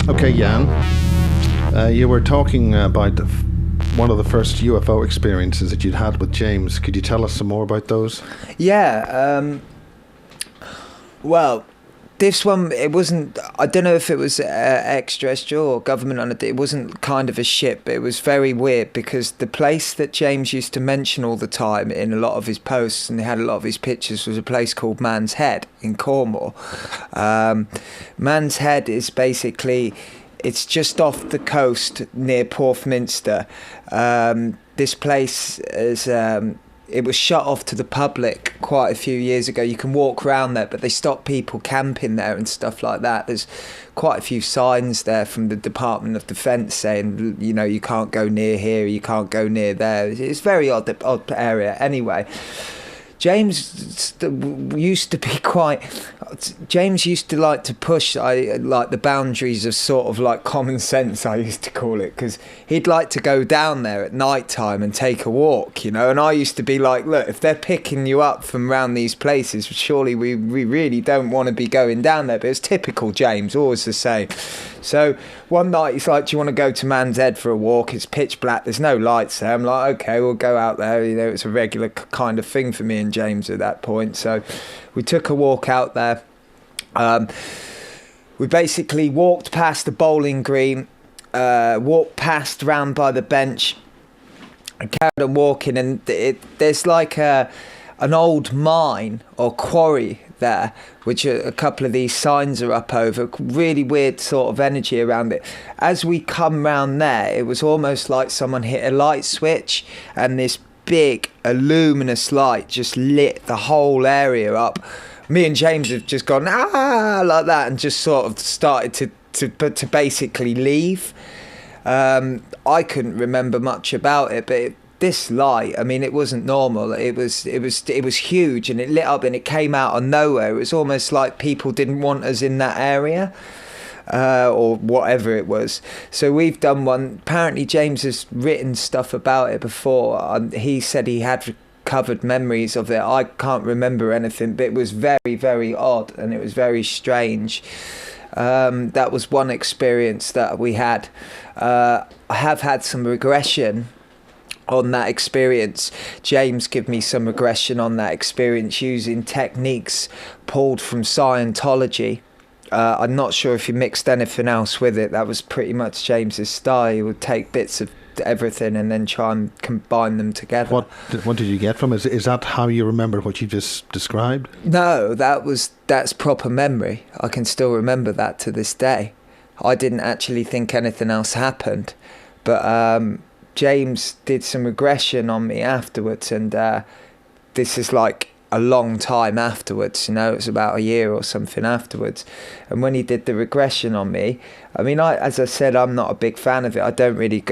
Okay, Jan, you were talking about one of the first UFO experiences that you'd had with James. Could you tell us some more about those? Yeah, well, this one, it wasn't, I don't know if it was extraterrestrial or government on it. It wasn't kind of a ship, but it was very weird because the place that James used to mention all the time in a lot of his posts, and he had a lot of his pictures, was a place called Man's Head in Cornwall. Man's Head is basically, it's just off the coast near Porthminster. This place is... it was shut off to the public quite a few years ago. You can walk around there, but they stopped people camping there and stuff like that. There's quite a few signs there from the Department of Defence saying, you know, you can't go near here, you can't go near there. It's a very odd area. Anyway, James used to be quite... James used to like to push like the boundaries of sort of like common sense, I used to call it, because he'd like to go down there at night time and take a walk, you know, and I used to be like, look, if they're picking you up from around these places, surely we really don't want to be going down there. But it's typical James, always the same. So one night he's like, do you want to go to Man's Head for a walk? It's pitch black, there's no lights there. I'm like, okay, we'll go out there. You know, it's a regular kind of thing for me and James at that point. So we took a walk out there. We basically walked past the bowling green, walked past round by the bench and carried on walking, and there's like an old mine or quarry there, which a couple of these signs are up over. Really weird sort of energy around it. As we come round there, it was almost like someone hit a light switch and this big luminous light just lit the whole area up. Me and James have just gone like that and just sort of started to basically leave. I couldn't remember much about it, but this light, I mean, it wasn't normal. It was huge, and it lit up and it came out of nowhere. It was almost like people didn't want us in that area. Or whatever it was. So we've done one. Apparently James has written stuff about it before. He said he had recovered memories of it. I can't remember anything, but it was very, very odd and it was very strange. That was one experience that we had. I have had some regression on that experience. James gave me some regression on that experience using techniques pulled from Scientology. I'm not sure if he mixed anything else with it. That was pretty much James's style. He would take bits of everything and then try and combine them together. What did you get from it? Is that how you remember what you just described? No, that's proper memory. I can still remember that to this day. I didn't actually think anything else happened, but James did some regression on me afterwards, and this is like a long time afterwards, you know, it's about a year or something afterwards. And when he did the regression on me, I mean, as I said, I'm not a big fan of it. I don't really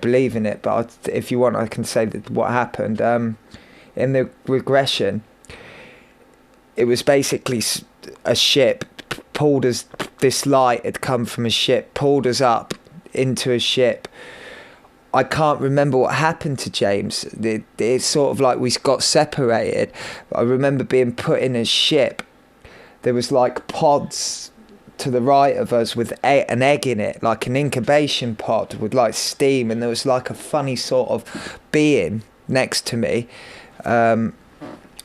believe in it, but if you want, I can say that what happened. In the regression, it was basically a ship pulled us, this light had come from a ship, pulled us up into a ship. I can't remember what happened to James. It's sort of like we got separated. I remember being put in a ship. There was like pods to the right of us with an egg in it, like an incubation pod with like steam, and there was like a funny sort of being next to me. I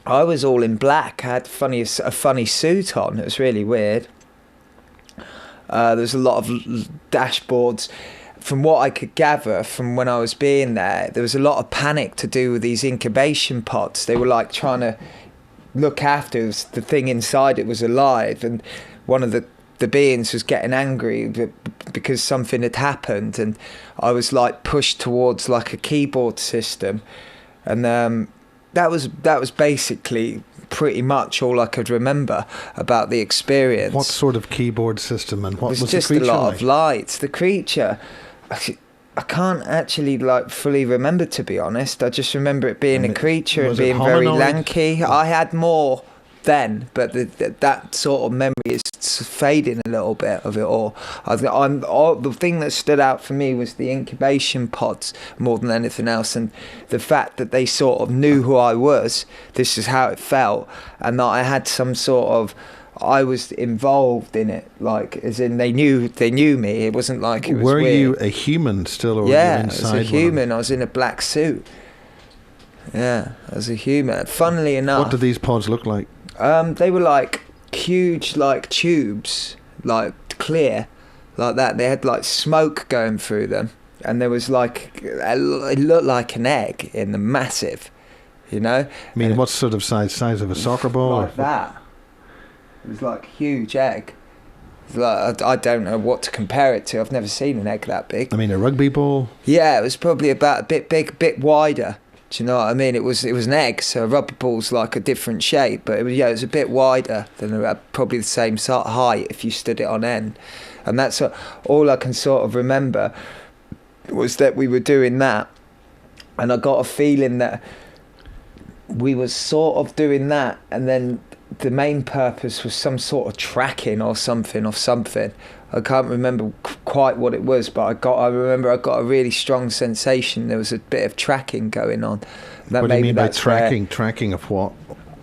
was all in black. I had a funny suit on. It was really weird. There's a lot of dashboards. From what I could gather from when I was being there was a lot of panic to do with these incubation pods. They were like trying to look after the thing inside. It was alive, and one of the beings was getting angry because something had happened, and I was like pushed towards like a keyboard system, and that was basically pretty much all I could remember about the experience. What sort of keyboard system, and what was the creature? Just a lot of lights. The creature, I can't actually like fully remember, to be honest. I just remember it being a creature and being very lanky. I had more then, but that sort of memory is fading a little bit of it all. The thing that stood out for me was the incubation pods more than anything else, and the fact that they sort of knew who I was. This is how it felt, and that I had some sort of I was involved in it, like as in they knew me. It wasn't like it was Were weird. you a human still, or Yeah, were you inside? as a human. I was in a black suit. Yeah, as a human. Funnily enough, What did these pods look like? they were like huge, like tubes, like clear, like that. They had like smoke going through them, and there was like it looked like an egg in the massive, you know. I mean, what sort of size of a soccer ball? Like that. It was like a huge egg. It was like, I don't know what to compare it to. I've never seen an egg that big. I mean, a rugby ball? Yeah, it was probably about a bit big, a bit wider. Do you know what I mean? It was an egg, so a rubber ball's like a different shape, but it was a bit wider than probably the same sort of height if you stood it on end. And that's all I can sort of remember was that we were doing that, and I got a feeling that we were sort of doing that, and then the main purpose was some sort of tracking or something. I can't remember quite what it was, but I remember I got a really strong sensation there was a bit of tracking going on. What do you mean by tracking? Tracking of what?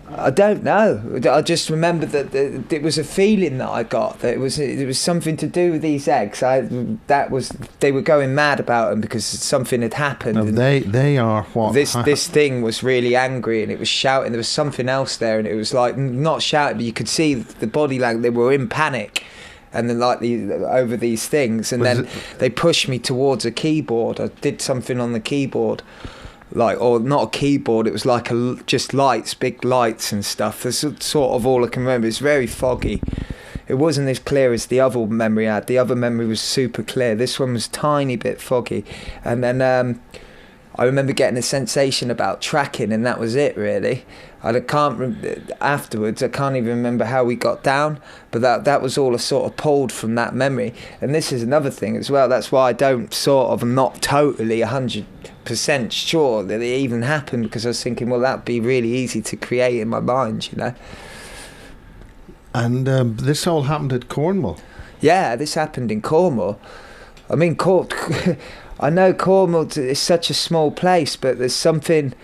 I don't know. I just remember that it was a feeling that I got, that it was something to do with these eggs. They were going mad about them because something had happened. No, they are what? This thing was really angry, and it was shouting. There was something else there, and it was like not shouting, but you could see the body language. They were in panic. And then over these things, and then they pushed me towards a keyboard. I did something on the keyboard, or not a keyboard. It was like just lights, big lights and stuff. That's sort of all I can remember. It's very foggy. It wasn't as clear as the other memory I had. The other memory was super clear. This one was tiny bit foggy. And then I remember getting a sensation about tracking, and that was it really. Afterwards, I can't even remember how we got down, but that was all I sort of pulled from that memory. And this is another thing as well. That's why I don't I'm not totally 100% sure that it even happened, because I was thinking, well, that'd be really easy to create in my mind, you know. And this all happened at Cornwall? Yeah, this happened in Cornwall. I mean, I know Cornwall is such a small place, but there's something...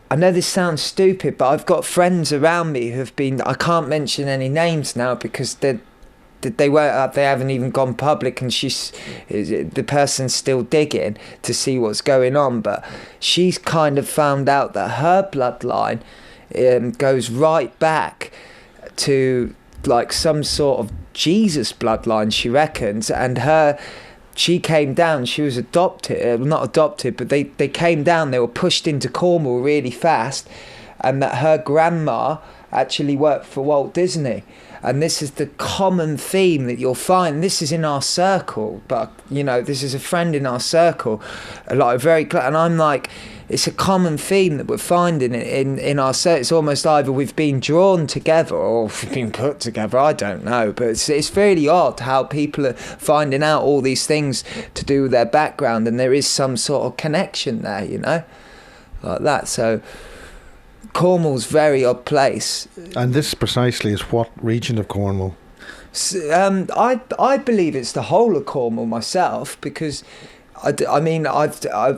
I know this sounds stupid, but I've got friends around me who've been... I can't mention any names now because they haven't even gone public, and the person's still digging to see what's going on. But she's kind of found out that her bloodline goes right back to like some sort of Jesus bloodline, she reckons, and she came down, she was not adopted, but they came down, they were pushed into Cornwall really fast, and that her grandma actually worked for Walt Disney. And this is the common theme that you'll find. This is in our circle, but you know, this is a friend in our circle, like and I'm like, it's a common theme that we're finding in our circle. It's almost either we've been drawn together or we've been put together. I don't know, but it's really odd how people are finding out all these things to do with their background, and there is some sort of connection there, you know, like that. So Cornwall's a very odd place. And this precisely is what region of Cornwall? I believe it's the whole of Cornwall myself, because I mean,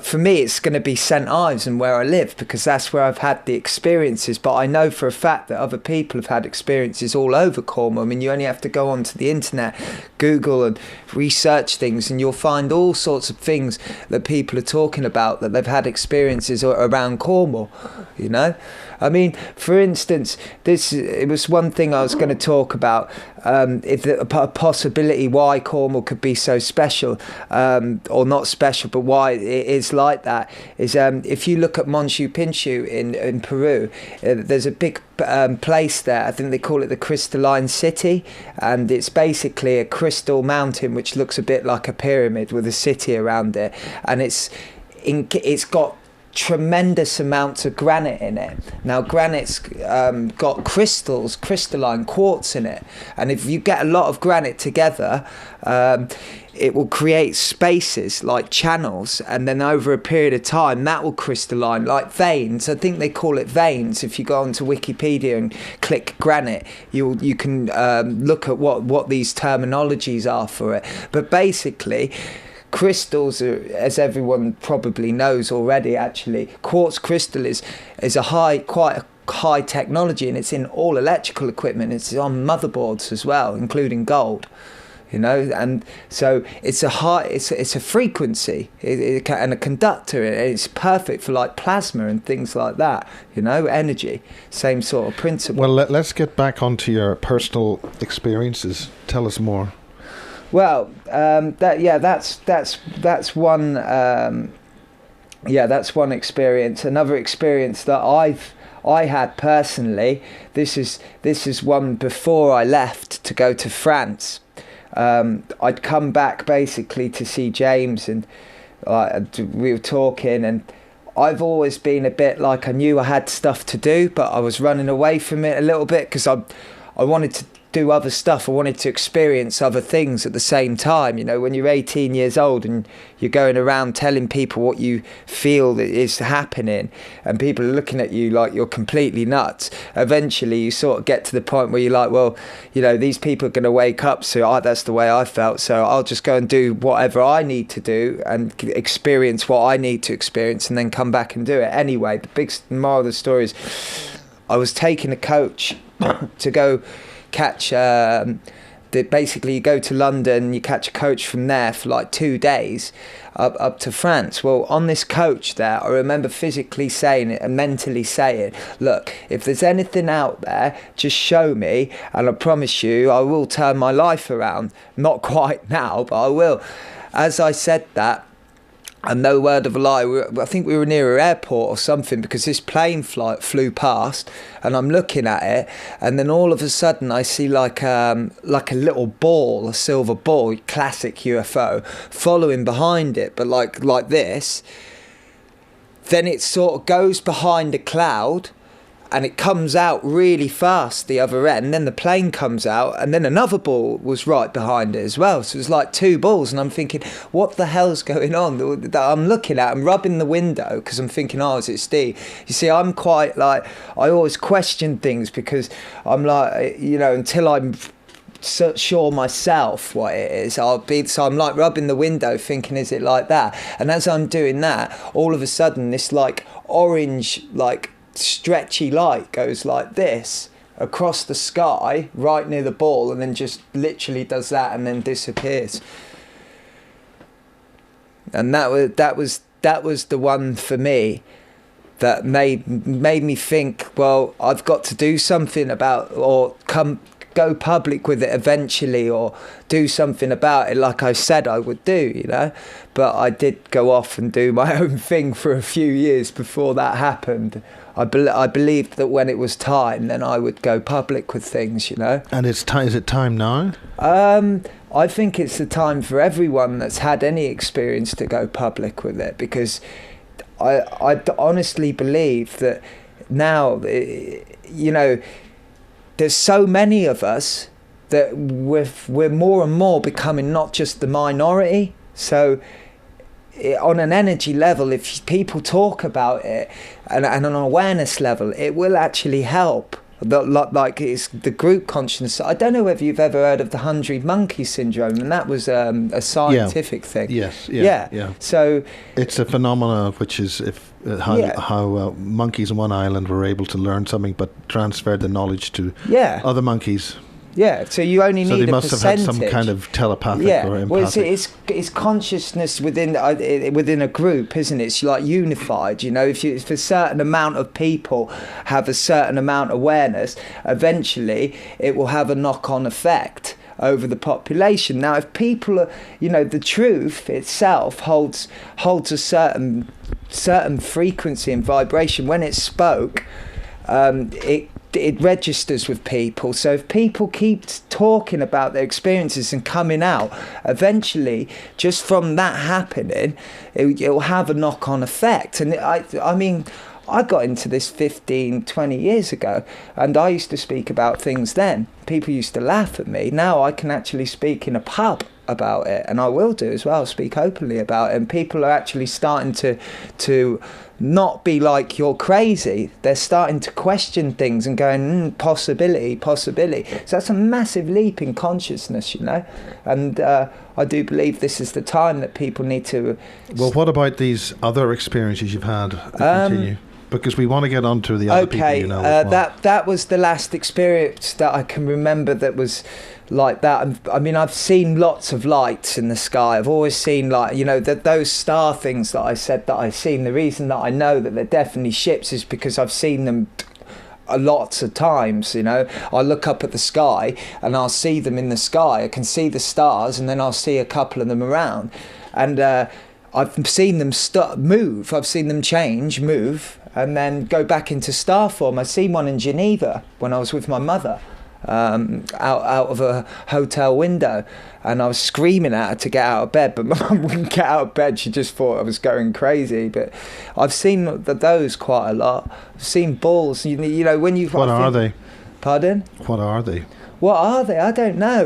for me, it's going to be St Ives and where I live, because that's where I've had the experiences. But I know for a fact that other people have had experiences all over Cornwall. I mean, you only have to go onto the internet, Google and research things, and you'll find all sorts of things that people are talking about, that they've had experiences around Cornwall, you know. I mean, for instance, it was one thing I was going to talk about, if a possibility why Cornwall could be so special, or not special, but why it is like that, is if you look at Machu Picchu in Peru, there's a big place there. I think they call it the Crystalline City, and it's basically a crystal mountain which looks a bit like a pyramid with a city around it, and it's got tremendous amounts of granite in it. Now granite's got crystalline quartz in it, and if you get a lot of granite together, it will create spaces like channels, and then over a period of time that will crystalline like veins. I think they call it veins. If you go onto Wikipedia and click granite, you can look at what these terminologies are for it. But basically, crystals are, as everyone probably knows already, actually, quartz crystal is quite a high technology, and it's in all electrical equipment. It's on motherboards as well, including gold. And so it's a frequency and a conductor, and it's perfect for like plasma and things like that. Energy, same sort of principle. Well, let's get back onto your personal experiences. Tell us more. Well, that's one. That's one experience. Another experience that I had personally. This is one before I left to go to France. I'd come back basically to see James, and we were talking, and I've always been a bit like, I knew I had stuff to do, but I was running away from it a little bit because I wanted to do other stuff. I wanted to experience other things at the same time. When you're 18 years old and you're going around telling people what you feel that is happening, and people are looking at you like you're completely nuts, eventually you sort of get to the point where you're like, well, these people are going to wake up, so that's the way I felt, so I'll just go and do whatever I need to do and experience what I need to experience, and then come back and do it anyway. The big moral of the story is I was taking a coach to go catch basically you go to London, you catch a coach from there for like 2 days up to France. Well, on this coach there, I remember physically saying it and mentally saying, look, if there's anything out there, just show me, and I promise you I will turn my life around. Not quite now, but I will. As I said that, and no word of a lie, I think we were near an airport or something, because this plane flew past, and I'm looking at it, and then all of a sudden I see like a little ball, a silver ball, classic UFO, following behind it, but like this. Then it sort of goes behind a cloud, and it comes out really fast the other end, and then the plane comes out, and then another ball was right behind it as well. So it was like 2 balls, and I'm thinking, what the hell's going on? That I'm looking at, I'm rubbing the window because I'm thinking, oh, is it Steve? You see, I'm quite like, I always question things because I'm like, until I'm sure myself what it is, so I'm like rubbing the window thinking, is it like that? And as I'm doing that, all of a sudden this like orange, like stretchy light goes like this across the sky right near the ball, and then just literally does that and then disappears. And that was the one for me that made me think, well, I've got to do something about, or go public with it eventually, or do something about it like I said I would do, but I did go off and do my own thing for a few years before that happened. I believed that when it was time, then I would go public with things, And is it time now? I think it's the time for everyone that's had any experience to go public with it, because I honestly believe that now, there's so many of us that we're more and more becoming not just the minority. So on an energy level, if people talk about it and on an awareness level, it will actually help. Like it's the group consciousness. I don't know whether you've ever heard of the 100 monkey syndrome, and that was a scientific thing. Yes. Yeah. So it's a phenomenon which is how monkeys in one island were able to learn something but transferred the knowledge to other monkeys. Yeah, so you only need a percentage. So they must have had some kind of telepathic or empathic. Well, it's consciousness within a group, isn't it? It's like unified. If a certain amount of people have a certain amount of awareness, eventually it will have a knock-on effect over the population. Now, if people are, the truth itself holds a certain frequency and vibration. When it's spoke, it registers with people. So if people keep talking about their experiences and coming out, eventually, just from that happening, it will have a knock-on effect. And I mean, I got into this 15, 20 years ago, and I used to speak about things then. People used to laugh at me. Now I can actually speak in a pub about it, and I will do as well, speak openly about it. And people are actually starting to not be like, you're crazy. They're starting to question things and going, possibility. So that's a massive leap in consciousness, And I do believe this is the time that people need to... Well, what about these other experiences you've had that continue? Because we want to get on to the other people you know as well. That was the last experience that I can remember that was like that. I mean, I've seen lots of lights in the sky. I've always seen, like, you know, those star things that I said that I've seen. The reason that I know that they're definitely ships is because I've seen them lots of times. You know, I look up at the sky and I'll see them in the sky. I can see the stars, and then I'll see a couple of them around, and I've seen them move. I've seen them change, move, and then go back into star form. I seen one in Geneva when I was with my mother, out of a hotel window, and I was screaming at her to get out of bed, but my mum wouldn't get out of bed. She just thought I was going crazy. But I've seen those quite a lot. I've seen balls. You know, when you've... What are they? Pardon? What are they? What are they? I don't know.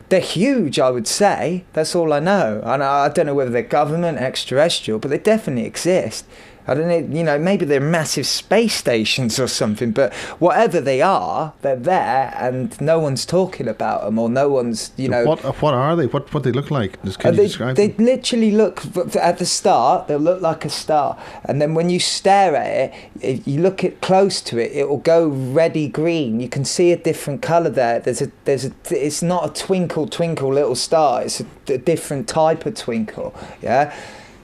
They're huge, I would say. That's all I know. And I don't know whether they're government, extraterrestrial, but they definitely exist. I don't know, you know, maybe they're massive space stations or something, but whatever they are, they're there, and no one's talking about them, or no one's, you know... What are they? What they look like? Can you describe they them? literally look, at the start, they'll look like a star, and then when you stare at it, if you look it close to it, it will go reddy green. You can see a different colour there. It's not a twinkle little star, it's a different type of twinkle, yeah?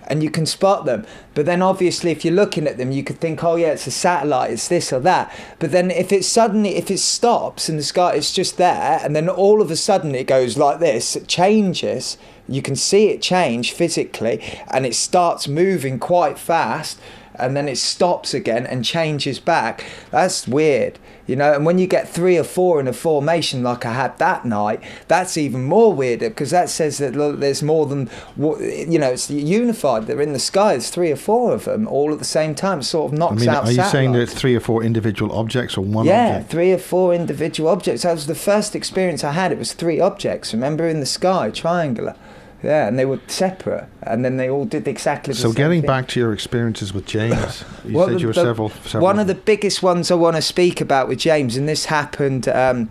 And you can spot them. But then obviously if you're looking at them, you could think, oh yeah, it's a satellite, it's this or that. But then if it stops in the sky, it's just there, and then all of a sudden it goes like this, it changes, you can see it change physically, and it starts moving quite fast, and then it stops again and changes back. That's weird, you know. And when you get 3 or 4 in a formation like I had that night, that's even more weirder, because that says that there's more than, you know, it's unified. They're in the sky. There's 3 or 4 of them all at the same time. It sort of knocks out satellites. Are you saying there's 3 or 4 individual objects or one object? Yeah, 3 or 4 individual objects. That was the first experience I had. It was 3 objects, remember, in the sky, triangular. Yeah, and they were separate, and then they all did exactly the same thing. So getting back to your experiences with James, you said you were several. One of the biggest ones I want to speak about with James, and this happened after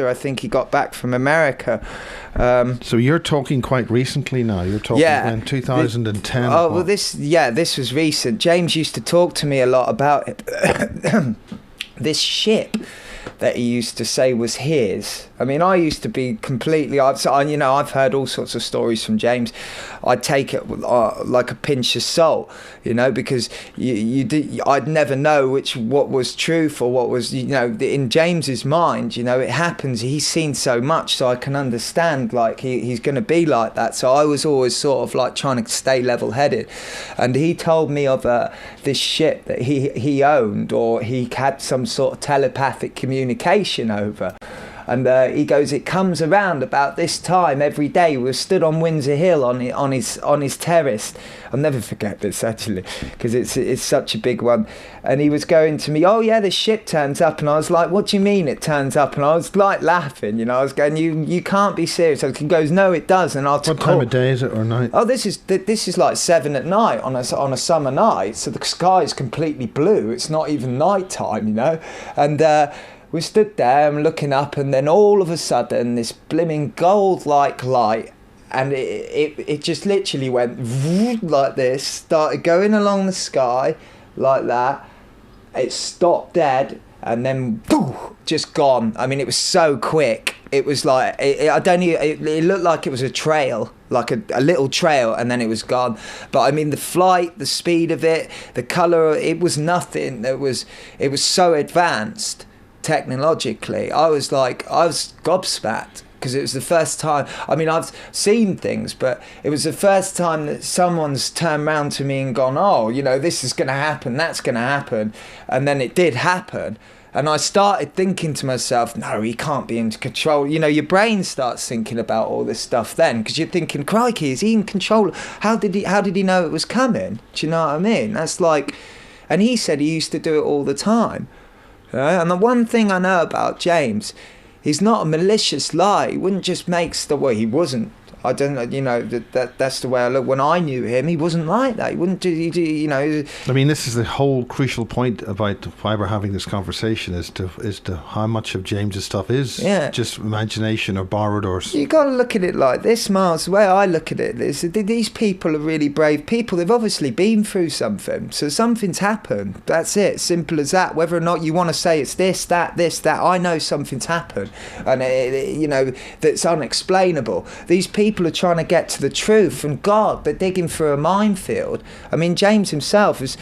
I think he got back from America. So you're talking quite recently now. You're talking in 2010. Well, this was recent. James used to talk to me a lot about it. This ship that he used to say was his. I mean, I used to be completely... I've heard all sorts of stories from James. I take it like a pinch of salt, you know, because I'd never know what was truth or what was, you know, in James's mind, you know, it happens. He's seen so much, so I can understand, like, he's going to be like that. So I was always sort of like trying to stay level-headed. And he told me of this ship that he owned, or he had some sort of telepathic communication over. And he goes, it comes around about this time every day. We were stood on Windsor Hill on his terrace. I'll never forget this, actually, because it's such a big one. And he was going to me, oh yeah, the ship turns up. And I was like, what do you mean it turns up? And I was like laughing, you know. I was going, you can't be serious. He goes, no, it does. And I'll What time of day is it, or night? Oh, this is like 7 at night on a summer night. So the sky is completely blue. It's not even night time, you know. And we stood there and looking up, and then all of a sudden this blimmin' gold-like light, and it just literally went like this, started going along the sky like that. It stopped dead, and then just gone. I mean, it was so quick. It was like it looked like it was a trail, like a little trail, and then it was gone. But I mean, the flight, the speed of it, the colour, it was nothing. It was so advanced technologically. I was gobsmacked, because it was the first time. I mean, I've seen things, but it was the first time that someone's turned around to me and gone, oh, you know, this is going to happen, that's going to happen. And then it did happen. And I started thinking to myself, no, he can't be in control. You know, your brain starts thinking about all this stuff then, because you're thinking, crikey, is he in control? How did he know it was coming? Do you know what I mean? That's like... And he said he used to do it all the time. And the one thing I know about James, he's not a malicious liar. He wouldn't just make stuff. Well, he wasn't I don't, that's the way I look. When I knew him, he wasn't like that. He wouldn't do, I mean, this is the whole crucial point about why we're having this conversation is to how much of James's stuff is just imagination or borrowed or. You got to look at it like this, Miles. The way I look at it is that these people are really brave people. They've obviously been through something, so something's happened. That's it. Simple as that. Whether or not you want to say it's this, that, I know something's happened, and that's unexplainable. These people are trying to get to the truth, and God, they're digging through a minefield. I mean, James himself is,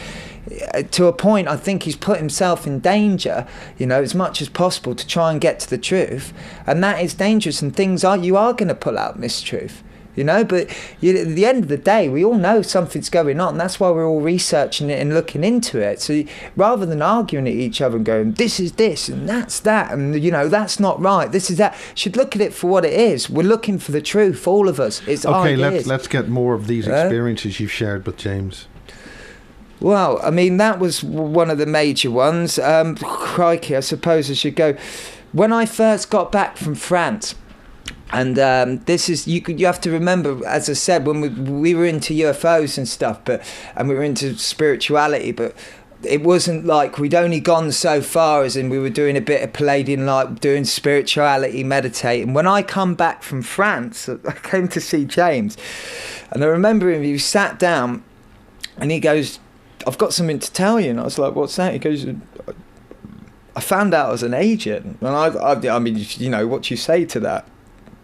to a point, I think he's put himself in danger, as much as possible to try and get to the truth, and that is dangerous, and you are going to pull out mistruth. But at the end of the day, we all know something's going on. That's why we're all researching it and looking into it. So rather than arguing at each other and going, this is this and that's that, and that's not right, this is that, should look at it for what it is. We're looking for the truth, all of us. It's okay. Ideas. Let's get more of these experiences you've shared with James. Well, I mean, that was one of the major ones. Crikey, I suppose I should go. When I first got back from France. And this is you have to remember, as I said, when we were into UFOs and stuff, and we were into spirituality, but it wasn't like we'd only gone so far as in we were doing a bit of Palladian, like doing spirituality, meditating. When I come back from France, I came to see James, and I remember him. He sat down, and he goes, "I've got something to tell you." And I was like, "What's that?" He goes, "I found out I was an agent." And I mean, what do you say to that?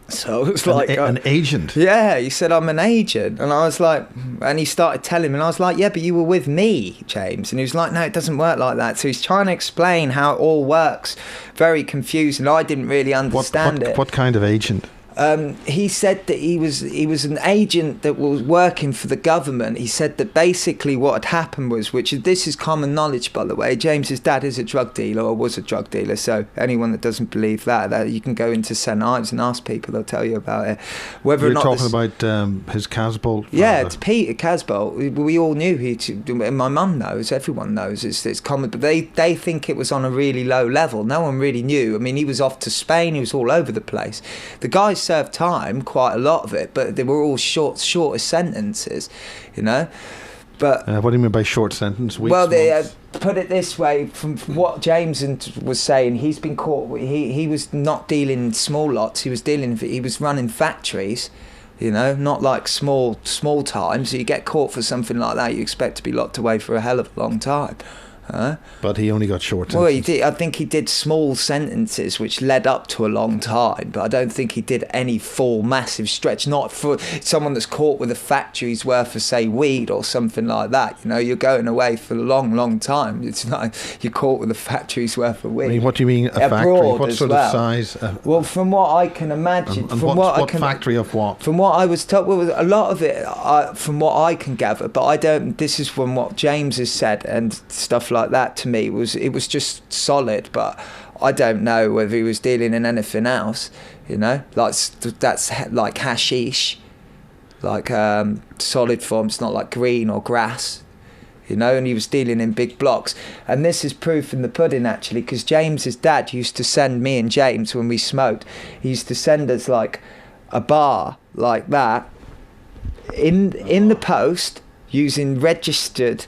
So it was like an agent. Yeah, he said, "I'm an agent," and I was like, and he started telling me, and I was like, "Yeah, but you were with me, James." And he was like, "No, it doesn't work like that." So he's trying to explain how it all works. Very confusing. I didn't really understand it. What kind of agent? He said that he was an agent that was working for the government. He said that basically what had happened was, this is common knowledge, by the way, James's dad is a drug dealer, or was a drug dealer, so anyone that doesn't believe that you can go into St. Ives and ask people, they'll tell you about it. Whether You're or not talking about his Casbolt father. Yeah, it's Peter Casbolt. We all knew my mum knows, everyone knows, it's common, but they think it was on a really low level. No one really knew. I mean, he was off to Spain, he was all over the place. The guys served time, quite a lot of it, but they were all shorter sentences, But what do you mean by short sentence? Weeks, well, they months? put it this way: from what James was saying, he's been caught. He was not dealing in small lots. He was running factories. Not like small time. So you get caught for something like that, you expect to be locked away for a hell of a long time. But he only got short sentences. Well, he did. I think he did small sentences which led up to a long time, but I don't think he did any full massive stretch. Not for someone that's caught with a factory's worth of, say, weed or something like that. You're going away for a long time. It's not you're caught with a factory's worth of weed. I mean, what do you mean a factory? What sort of size? Well, from what I can imagine, and what factory of what? From what I was told, well, a lot of it, from what I can gather, but I don't. This is from what James has said and stuff like that to me, it was just solid, but I don't know whether he was dealing in anything else, like that's like hashish, like solid form. It's not like green or grass, and he was dealing in big blocks. And this is proof in the pudding, actually, because James's dad used to send me and James, when we smoked, he used to send us like a bar like that in the post using registered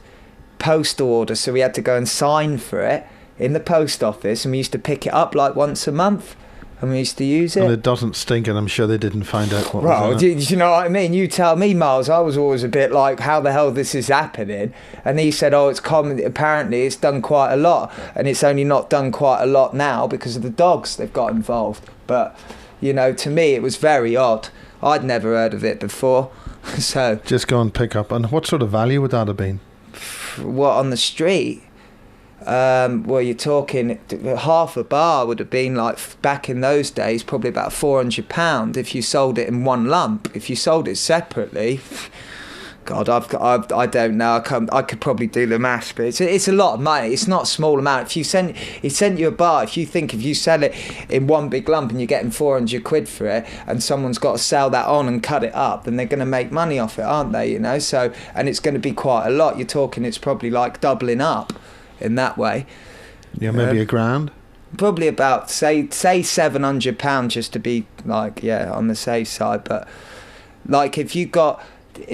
postal order, so we had to go and sign for it in the post office, and we used to pick it up like once a month, and we used to use it. And it doesn't stink, and I'm sure they didn't find out what was in it. Do you know what I mean? You tell me, Miles. I was always a bit like, how the hell this is happening? And he said, it's common. Apparently it's done quite a lot, and it's only not done quite a lot now because of the dogs they've got involved. But to me it was very odd. I'd never heard of it before. So just go and pick up. And what sort of value would that have been? What, on the street? Well, you're talking half a bar would have been, like, back in those days, probably about £400 if you sold it in one lump. If you sold it separately, God, I don't know. I could probably do the maths, but it's a lot of money. It's not a small amount. He sent you a bar. If you sell it in one big lump and you're getting £400 for it, and someone's got to sell that on and cut it up, then they're going to make money off it, aren't they? So, and it's going to be quite a lot. You're talking, it's probably like doubling up in that way. Yeah, maybe £1,000. Probably about say £700 just to be like, on the safe side, but. Like if you got,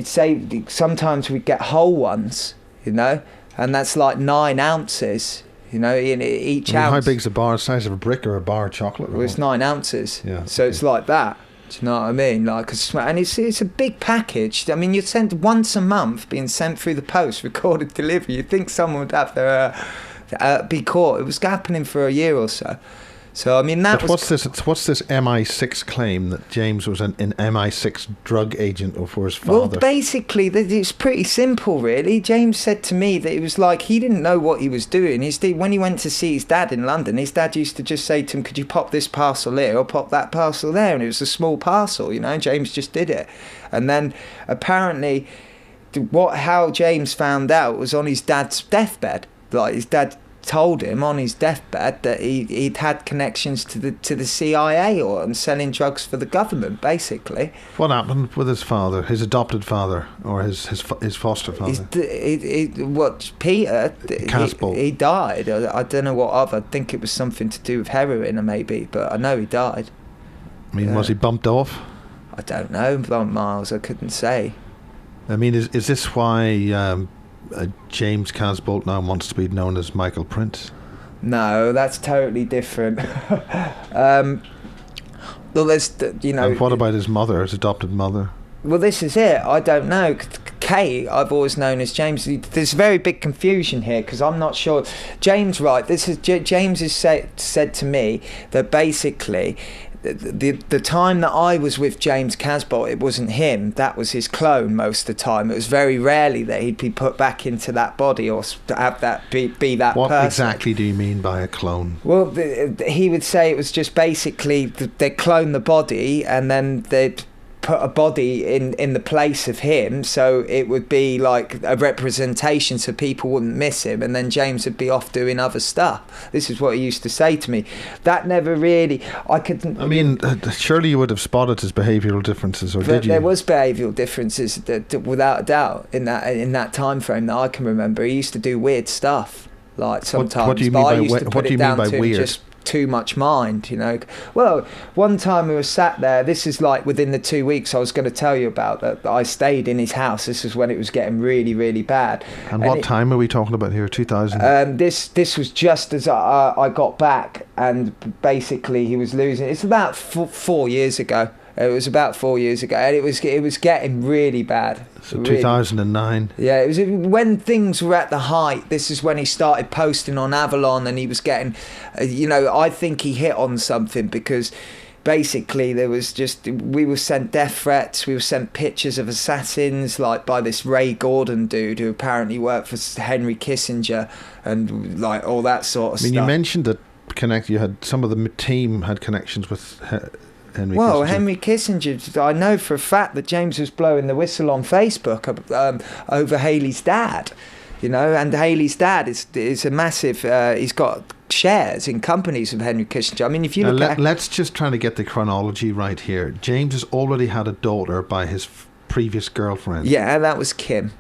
say sometimes we get whole ones, you know, and that's like 9 ounces, you know, in each ounce. How big's a bar? The size of a brick or a bar of chocolate? Well, it's 9 ounces. Yeah. So it's like that. Do you know what I mean? Like, and it's a big package. I mean, you're sent once a month, being sent through the post, recorded delivery. You'd think someone would have their be caught. It was happening for a year or so. So I mean, what's this MI6 claim that James was an MI6 drug agent or for his father? Well, basically, it's pretty simple, really. James said to me that it was like he didn't know what he was doing. When he went to see his dad in London, his dad used to just say to him, "Could you pop this parcel here or pop that parcel there?" And it was a small parcel, you know. James just did it, and then apparently, how James found out was on his dad's deathbed. Like his dad told him on his deathbed that he'd had connections to the CIA and selling drugs for the government, basically. What happened with his father, his adopted father, or his foster father? Peter? Casbolt. He died. I don't know what of. I think it was something to do with heroin, or maybe, but I know he died. I mean, was he bumped off? I don't know, Miles. I couldn't say. I mean, is this why James Casbolt now wants to be known as Michael Prince? No, that's totally different. Well, there's, you know. And what about his mother, his adopted mother? Well, this is it. I don't know. Kate, I've always known as James. There's very big confusion here because I'm not sure. James, right? James has said to me that basically, the time that I was with James Casbolt, it wasn't him. That was his clone most of the time. It was very rarely that he'd be put back into that body or have that be that what person. What exactly do you mean by a clone? Well, he would say it was just basically they'd clone the body and then they'd put a body in the place of him, so it would be like a representation so people wouldn't miss him, and then James would be off doing other stuff. This is what he used to say to me. That never really, I mean, surely you would have spotted his behavioural differences, or did you? There was behavioural differences without a doubt in that time frame that I can remember. He used to do weird stuff, like sometimes. What do you mean by weird? Just too much mind, you know. Well, one time we were sat there, this is like within the 2 weeks I was going to tell you about, that I stayed in his house. This is when it was getting really, really bad. And what time are we talking about here? 2000? This was just as I got back, and basically he was losing. It's about 4 years ago. It was about 4 years ago, and it was getting really bad. So really. 2009. Yeah, it was when things were at the height. This is when he started posting on Avalon, and he was getting, you know, I think he hit on something because basically we were sent death threats, we were sent pictures of assassins, like by this Ray Gordon dude who apparently worked for Henry Kissinger, and like all that sort of stuff. I mean, you mentioned that you had some of the team had connections with Henry Kissinger. Henry Kissinger, I know for a fact that James was blowing the whistle on Facebook over Haley's dad, you know, and Haley's dad is a massive, he's got shares in companies of Henry Kissinger. I mean, if you look at... Let's just try to get the chronology right here. James has already had a daughter by his previous girlfriend. Yeah, that was Kim.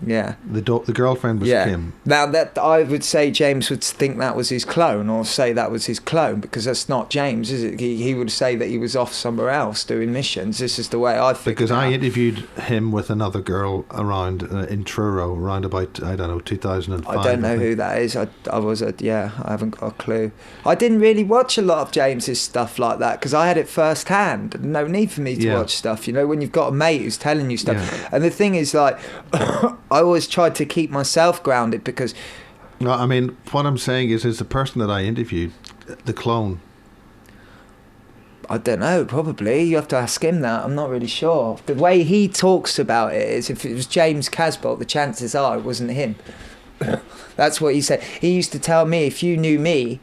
Yeah, the girlfriend was Kim. Now that I would say James would think that was his clone, or say that was his clone, because that's not James, is it? He would say that he was off somewhere else doing missions. This is the way I think. Because I interviewed him with another girl around in Truro, around about 2005. I don't know who that is. I haven't got a clue. I didn't really watch a lot of James's stuff like that because I had it first hand. No need for me to watch stuff. You know, when you've got a mate who's telling you stuff. Yeah. And the thing is, like. I always tried to keep myself grounded because... No, I mean, what I'm saying is the person that I interviewed, the clone. I don't know, probably. You have to ask him that. I'm not really sure. The way he talks about it is if it was James Casbolt, the chances are it wasn't him. That's what he said. He used to tell me, if you knew me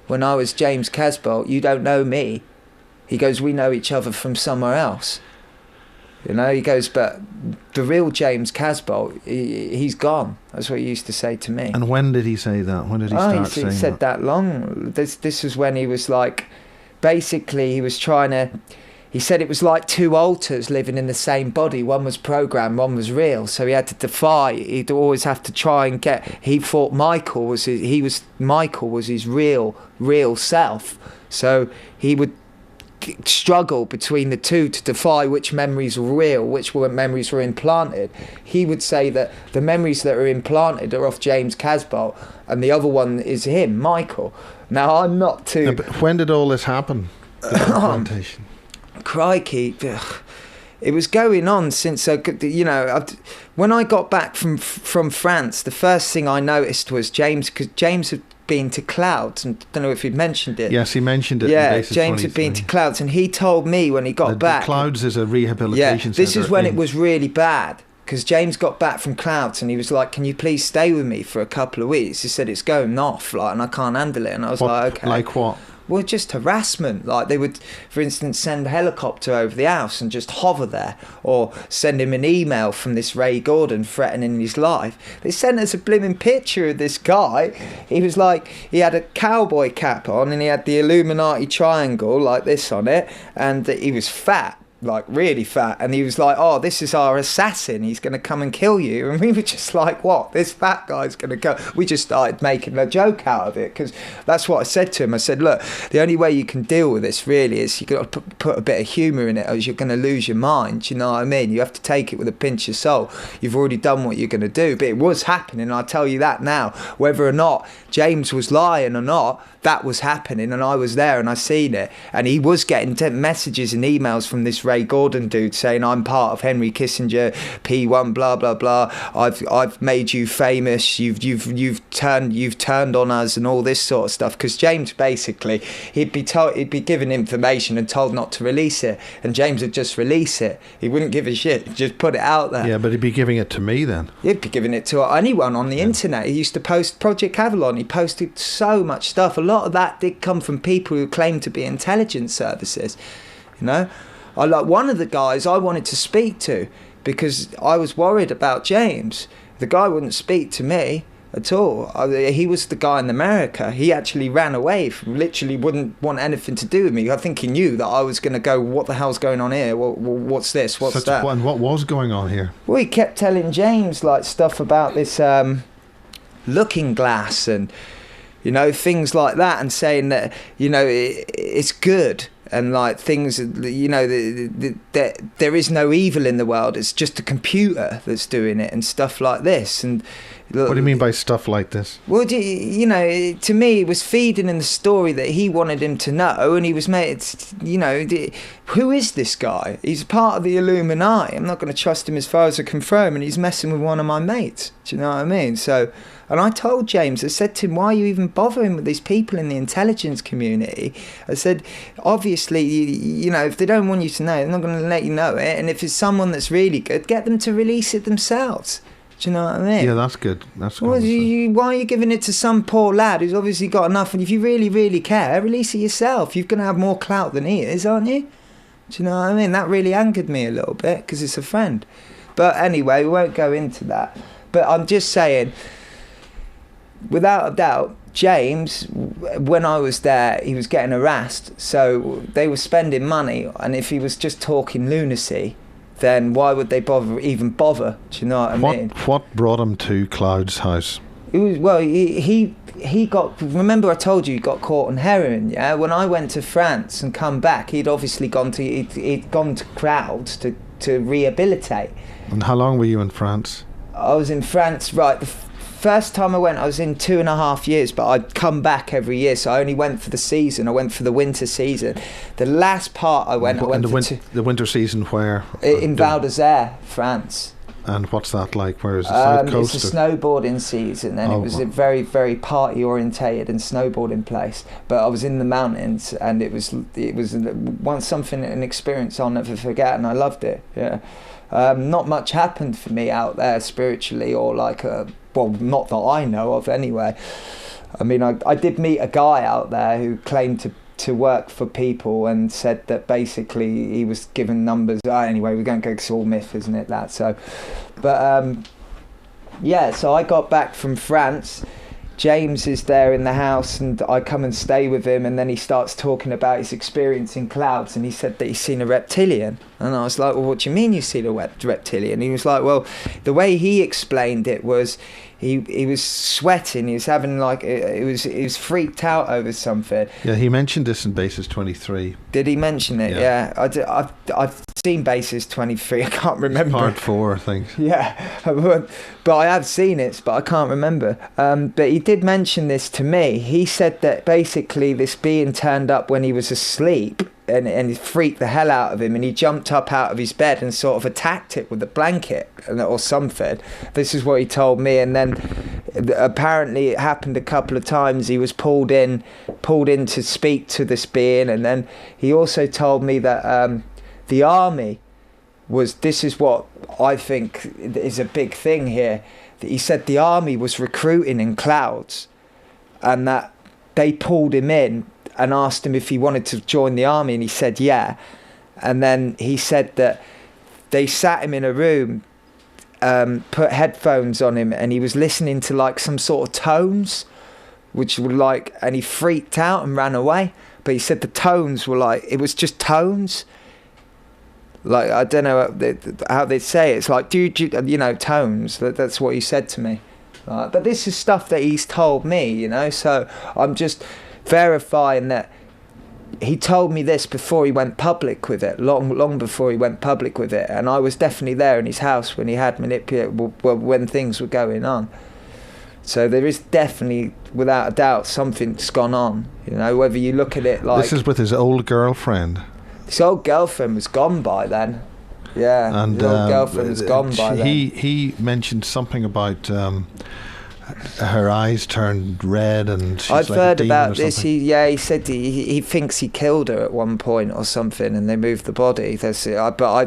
when I was James Casbolt, you don't know me. He goes, we know each other from somewhere else. You know, he goes, but the real James Casbolt, he's gone. That's what he used to say to me. And when did he say that? When did he start saying that? He said that long. This was when he was like, basically he was trying to, he said it was like two alters living in the same body. One was programmed, one was real. So he had to defy, he'd always have to try and he thought Michael was his real self. So he would struggle between the two to define which memories were real, which memories were implanted. He would say that the memories that are implanted are of James Casbolt, and the other one is him, Michael. Now, I'm not too... Yeah, but when did all this happen, the implantation? Crikey. It was going on since, when I got back from France, the first thing I noticed was James, because James had been to Clouds, and I don't know if he'd mentioned it. Yes, he mentioned it. Yeah, James had been to Clouds, and he told me when he got back. Clouds is a rehabilitation centre. This is when it was really bad, because James got back from Clouds, and he was like, "Can you please stay with me for a couple of weeks?" He said, "It's going off, and I can't handle it." And I was like, "Okay." Like what? Well, just harassment. Like they would, for instance, send a helicopter over the house and just hover there, or send him an email from this Ray Gordon threatening his life. They sent us a blimmin' picture of this guy. He was like, he had a cowboy cap on, and he had the Illuminati triangle like this on it, and he was fat. Like really fat, and he was like, "Oh, this is our assassin, he's going to come and kill you." And we were just like, "What? This fat guy's going to go?" We just started making a joke out of it, because that's what I said to him. I said, "Look, the only way you can deal with this really is you got to put a bit of humour in it, or you're going to lose your mind. You know what I mean? You have to take it with a pinch of salt. You've already done what you're going to do." But it was happening, I'll tell you that now. Whether or not James was lying or not, that was happening, and I was there and I seen it. And he was getting messages and emails from this Ray Gordon dude saying, "I'm part of Henry Kissinger, P1, blah blah blah. I've made you famous. You've turned on us," and all this sort of stuff. Because James basically, he'd be given information and told not to release it, and James would just release it. He wouldn't give a shit. Just put it out there. Yeah, but he'd be giving it to me then. He'd be giving it to anyone on the internet. He used to post Project Avalon. He posted so much stuff. A lot of that did come from people who claimed to be intelligence services. I like one of the guys I wanted to speak to, because I was worried about James. The guy wouldn't speak to me at all. He was the guy in America. He actually ran away, literally wouldn't want anything to do with me. I think he knew that I was going to go, "What the hell's going on here? What's this? What's that?" And what was going on here? Well, he kept telling James like stuff about this looking glass and things like that, and saying that it's good, and like things, there is no evil in the world, it's just a computer that's doing it, and stuff like this. And what do you mean by stuff like this? Well, to me, it was feeding in the story that he wanted him to know, and he was made, who is this guy? He's part of the Illuminati. I'm not going to trust him as far as I confirm, and he's messing with one of my mates. Do you know what I mean? So, and I told James, I said to him, "Why are you even bothering with these people in the intelligence community?" I said, "Obviously, if they don't want you to know, they're not going to let you know it. And if it's someone that's really good, get them to release it themselves." Do you know what I mean? Yeah, that's good. That's well, why are you giving it to some poor lad who's obviously got enough? And if you really, really care, release it yourself. You're going to have more clout than he is, aren't you? Do you know what I mean? That really angered me a little bit, because it's a friend. But anyway, we won't go into that. But I'm just saying, without a doubt, James, when I was there, he was getting harassed. So they were spending money, and if he was just talking lunacy, then why would they even bother? Do you know what I mean? What brought him to Cloud's house? It was, well, he got, remember I told you he got caught on heroin, yeah? When I went to France and come back, he'd obviously gone to Clouds to rehabilitate. And how long were you in France? I was in France, right, the first time I went, I was in 2.5 years, but I'd come back every year, so I only went for the season. I went for the winter season. The last part I went the winter season where? In Val d'Isère, France. And what's that like? Where is the south coast? It's a snowboarding season, and it was a very, very party orientated and snowboarding place. But I was in the mountains, and it was an experience I'll never forget, and I loved it. Yeah, not much happened for me out there spiritually, or not that I know of anyway. I mean, I did meet a guy out there who claimed to work for people and said that basically he was given numbers. Anyway, we're going to go, it's all myth, isn't it, that? So, but so I got back from France. James is there in the house, and I come and stay with him, and then he starts talking about his experience in Clouds, and he said that he's seen a reptilian. And I was like, "Well, what do you mean you've seen a reptilian?" He was like, "Well, the way he explained it was he was sweating. He was having like he was freaked out over something. Yeah, he mentioned this in Basis 23. Did he mention it? Yeah. I've seen Basis 23. I can't remember. Part 4, I think. Yeah, but I have seen it, but I can't remember. But he did mention this to me. He said that basically this being turned up when he was asleep, and it freaked the hell out of him, and he jumped up out of his bed and sort of attacked it with a blanket or something. This is what he told me. And then apparently it happened a couple of times. He was pulled in to speak to this being. And then he also told me that the army was, this is what I think is a big thing here, he said the army was recruiting in clouds, and that they pulled him in and asked him if he wanted to join the army, and he said yeah. And then he said that they sat him in a room, put headphones on him, and he was listening to like some sort of tones, which were like, and he freaked out and ran away. But he said the tones were like, it was just tones. Like, I don't know how they say it. It's like, tones. That's what he said to me. But this is stuff that he's told me, so I'm just verifying that he told me this before he went public with it, long before he went public with it. And I was definitely there in his house when he had manipulated, when things were going on. So there is definitely, without a doubt, something's gone on, whether you look at it like... This is with his old girlfriend. His old girlfriend was gone by then. Yeah, and his old girlfriend was gone by then. He mentioned something about her eyes turned red, and she's I've like heard a demon about or this. something. He said he thinks he killed her at one point or something, and they moved the body. But I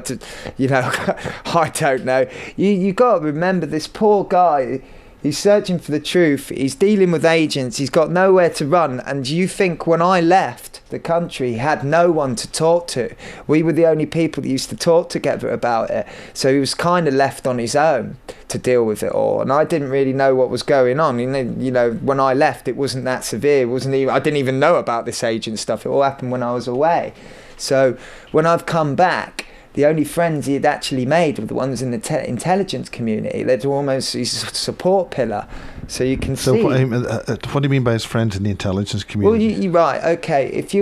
don't know. You got to remember, this poor guy. He's searching for the truth. He's dealing with agents. He's got nowhere to run. And you think when I left the country, he had no one to talk to. We were the only people that used to talk together about it. So he was kind of left on his own to deal with it all. And I didn't really know what was going on. When I left, it wasn't that severe. It wasn't even, I didn't even know about this agent stuff. It all happened when I was away. So when I've come back, the only friends he had actually made were the ones in the intelligence community. They're almost his support pillar. So you can see. So what do you mean by his friends in the intelligence community? Well, you're right. Okay, if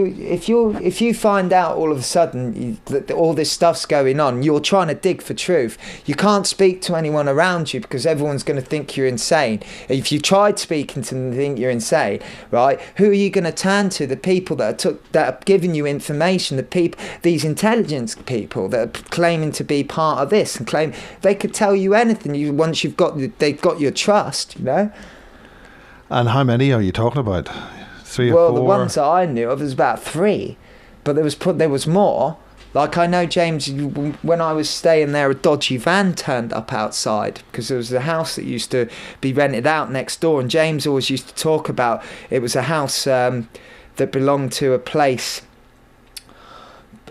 you find out all of a sudden that all this stuff's going on, you're trying to dig for truth. You can't speak to anyone around you because everyone's going to think you're insane. If you tried speaking to them and think you're insane, right? Who are you going to turn to? The people that are giving you information. These intelligence people that are claiming to be part of this and claim they could tell you anything. Once they've got your trust, And how many are you talking about? 3 or 4? Well, the ones that I knew of, there was about 3, but there was more. Like, I know, James, when I was staying there, a dodgy van turned up outside because there was a house that used to be rented out next door, and James always used to talk about it was a house that belonged to a place.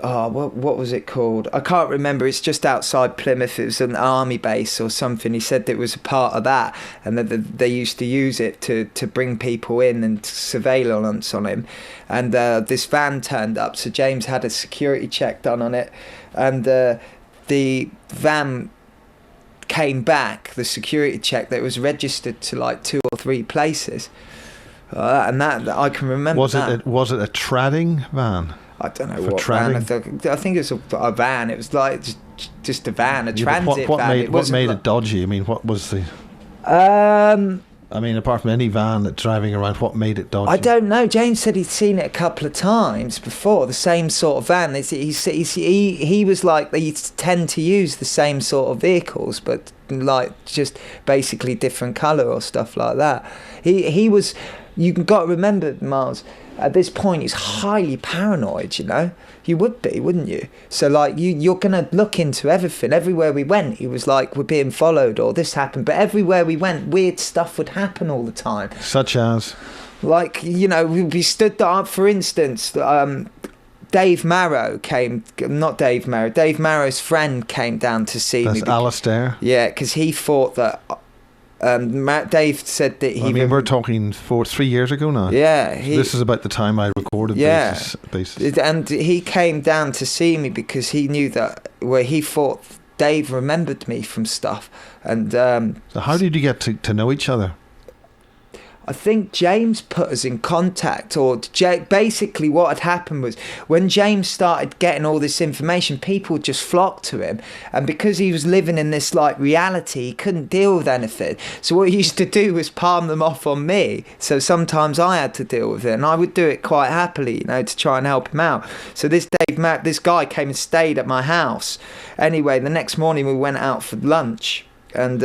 What was it called? I can't remember. It's just outside Plymouth. It was an army base or something. He said that it was a part of that, and that they used to use it to bring people in and surveillance on him. And this van turned up, so James had a security check done on it, and the van came back, the security check, that it was registered to like 2 or 3 places, and that I can remember. Was it a trading van? I don't know what van. I think it was a van. It was like just a van, a transit van. What made it dodgy? I mean, what was the... apart from any van that's driving around, what made it dodgy? I don't know. James said he'd seen it a couple of times before, the same sort of van. He was like, they tend to use the same sort of vehicles, but like just basically different colour or stuff like that. He was... You've got to remember, Miles, at this point he's highly paranoid, You would be, wouldn't you? So like you're going to look into everything. Everywhere we went, he was like, we're being followed or this happened. But everywhere we went, weird stuff would happen all the time. Such as? Like, we stood up, for instance, Dave Marrow's friend came down to see me. That's Alistair? Yeah, because he thought that... Dave said that he... we're talking 3 years ago now. Yeah. This is about the time I recorded Basis. And he came down to see me because he knew that... Well, he thought Dave remembered me from stuff. And so how did you get to know each other? I think James put us in contact, or basically what had happened was when James started getting all this information, people just flocked to him, and because he was living in this like reality, he couldn't deal with anything. So what he used to do was palm them off on me. So sometimes I had to deal with it, and I would do it quite happily, you know, to try and help him out. So this guy came and stayed at my house. Anyway, the next morning we went out for lunch, and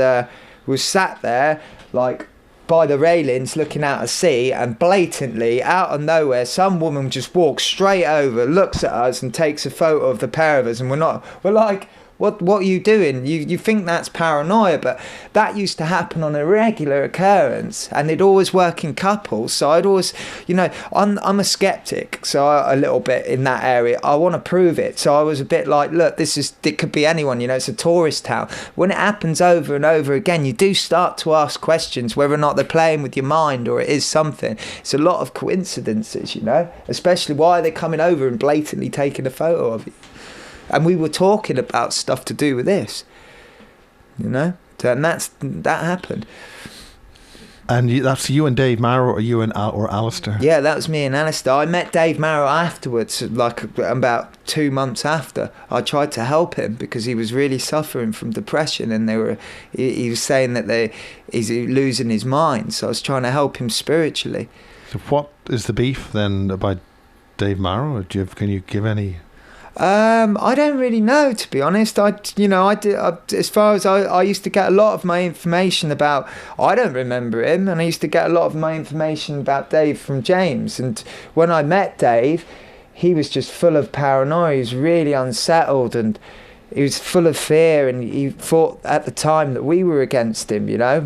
we sat there like by the railings looking out at sea, and blatantly out of nowhere some woman just walks straight over, looks at us and takes a photo of the pair of us, and we're like, what are you doing? You think that's paranoia, but that used to happen on a regular occurrence, and it'd always work in couples. So I'd always, you know, I'm a skeptic, so a little bit in that area. I want to prove it. So I was a bit like, look, it could be anyone, you know, it's a tourist town. When it happens over and over again, you do start to ask questions whether or not they're playing with your mind or it is something. It's a lot of coincidences, you know, especially why are they coming over and blatantly taking a photo of you? And we were talking about stuff to do with this, you know, and that happened. And that's you and Dave Marrow, or you and or Alistair? Yeah, that was me and Alistair. I met Dave Marrow afterwards, like about 2 months after. I tried to help him because he was really suffering from depression, and he was saying that he's losing his mind. So I was trying to help him spiritually. So what is the beef then about Dave Marrow? Can you give any? I don't really know, to be honest. As far as I used to get a lot of my information about, I don't remember him, and I used to get a lot of my information about Dave from James. And when I met Dave, he was just full of paranoia. He was really unsettled, and he was full of fear, and he thought at the time that we were against him, you know,